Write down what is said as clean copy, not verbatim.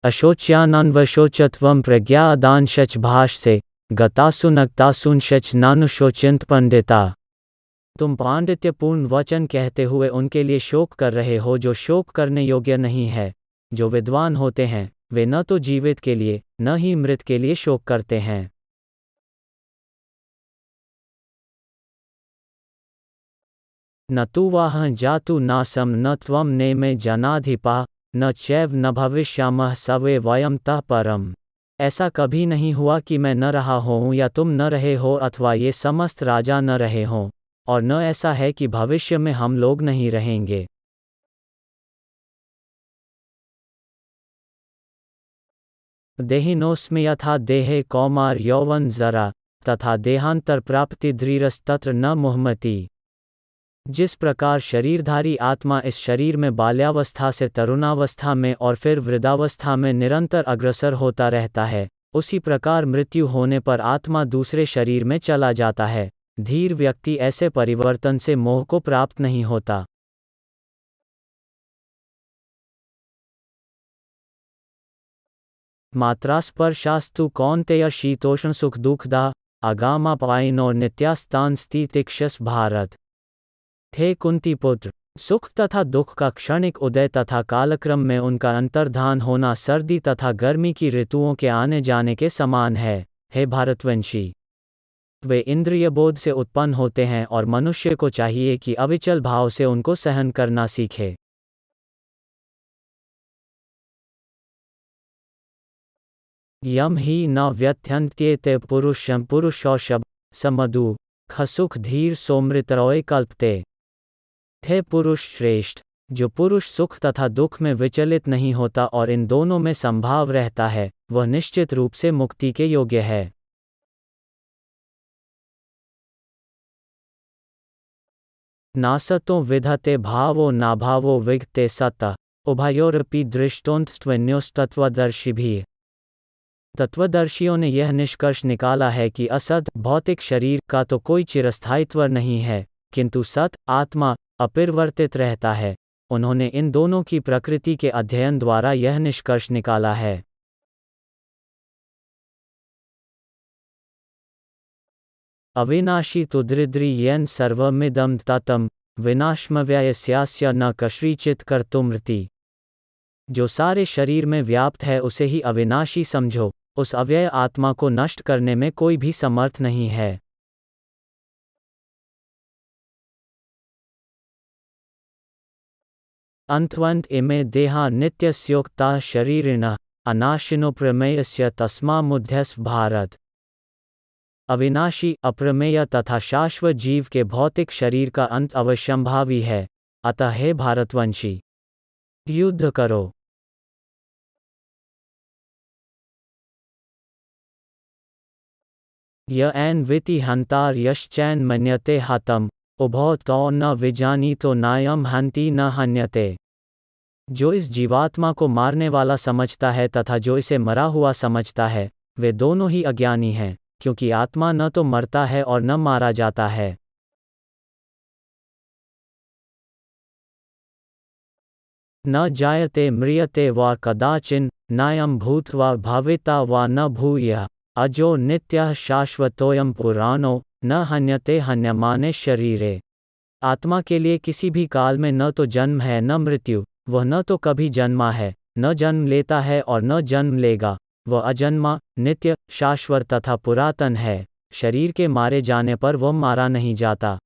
अशोच्यानन्वशोचत्वं प्रज्ञादानशच भाष्ये गतासुनक्तासुनशच नानुशोचन्त पंडिता। तुम पांडित्यपूर्ण वचन कहते हुए उनके लिए शोक कर रहे हो जो शोक करने योग्य नहीं है। जो विद्वान होते हैं वे न तो जीवित के लिए न ही मृत के लिए शोक करते हैं। न तु वाह जातु नासम न त्वं नेमे जनाधिपा न चैव न भविष्यामः सवे वयम तः परम। ऐसा कभी नहीं हुआ कि मैं न रहा हूँ या तुम न रहे हो अथवा ये समस्त राजा न रहे हों, और न ऐसा है कि भविष्य में हम लोग नहीं रहेंगे। देहिनोस्मि यथा देहे कौमार यौवन जरा तथा देहांतर प्राप्ति धीरस्तत्र न मुह्मति। जिस प्रकार शरीरधारी आत्मा इस शरीर में बाल्यावस्था से तरुणावस्था में और फिर वृद्धावस्था में निरंतर अग्रसर होता रहता है, उसी प्रकार मृत्यु होने पर आत्मा दूसरे शरीर में चला जाता है। धीर व्यक्ति ऐसे परिवर्तन से मोह को प्राप्त नहीं होता। मात्रास्पर्शास्तु कौन्तेय शीतोष्ण सुख दुखदा आगामापायिनो नित्यास्तान स्थितिक्षस भारत। थे कुंती पुत्र, सुख तथा दुख का क्षणिक उदय तथा कालक्रम में उनका अंतर्धान होना सर्दी तथा गर्मी की ऋतुओं के आने जाने के समान है। हे भारतवंशी, वे इंद्रिय बोध से उत्पन्न होते हैं और मनुष्य को चाहिए कि अविचल भाव से उनको सहन करना सीखे। यम ही न व्यथ्यन्त्येते पुरुषं पुरुषौषभ समदु खसुख धीर सोमृतरोय कल्पते। थे पुरुष श्रेष्ठ, जो पुरुष सुख तथा दुख में विचलित नहीं होता और इन दोनों में संभाव रहता है, वह निश्चित रूप से मुक्ति के योग्य है। नासतो विधते भावो नाभावो विगते सत उभयोरपि दृष्टोन्स्त्वन्योस्तत्वदर्शिभिः। तत्वदर्शियों ने यह निष्कर्ष निकाला है कि असत भौतिक शरीर का तो कोई चिरस्थायित्व नहीं है, किंतु सत आत्मा अपरिवर्तित रहता है। उन्होंने इन दोनों की प्रकृति के अध्ययन द्वारा यह निष्कर्ष निकाला है। अविनाशी तुद्रिद्रि येन सर्वमिदं ततं विनाशमव्ययस्यास्य न कश्चित् कर्तुमर्हति। जो सारे शरीर में व्याप्त है उसे ही अविनाशी समझो, उस अव्यय आत्मा को नष्ट करने में कोई भी समर्थ नहीं है। अंतवंत इमे देहा नित्यस्योक्ता शरीरिणः अनाशिनो प्रमेयस्य तस्मामुध्यस्व भारत। अविनाशी अप्रमेय तथा शाश्वत जीव के भौतिक शरीर का अंत अवश्यंभावी है, अतः हे भारतवंशी, युद्ध करो। य एन विति हंतार यश्चैन मन्यते हतम उभौ तौ न विजानीतो नायम हंति न हन्यते। जो इस जीवात्मा को मारने वाला समझता है तथा जो इसे मरा हुआ समझता है, वे दोनों ही अज्ञानी हैं, क्योंकि आत्मा न तो मरता है और न मारा जाता है। न जायते म्रियते वा कदाचिन नायं भूत्वा भाविता वा न भूयः अजो नित्यः शाश्वतोऽयं पुराणो न हन्यते हन्यमाने शरीरे। आत्मा के लिए किसी भी काल में न तो जन्म है न मृत्यु, वह न तो कभी जन्मा है, न जन्म लेता है और न जन्म लेगा। वह अजन्मा, नित्य, शाश्वत तथा पुरातन है। शरीर के मारे जाने पर वह मारा नहीं जाता।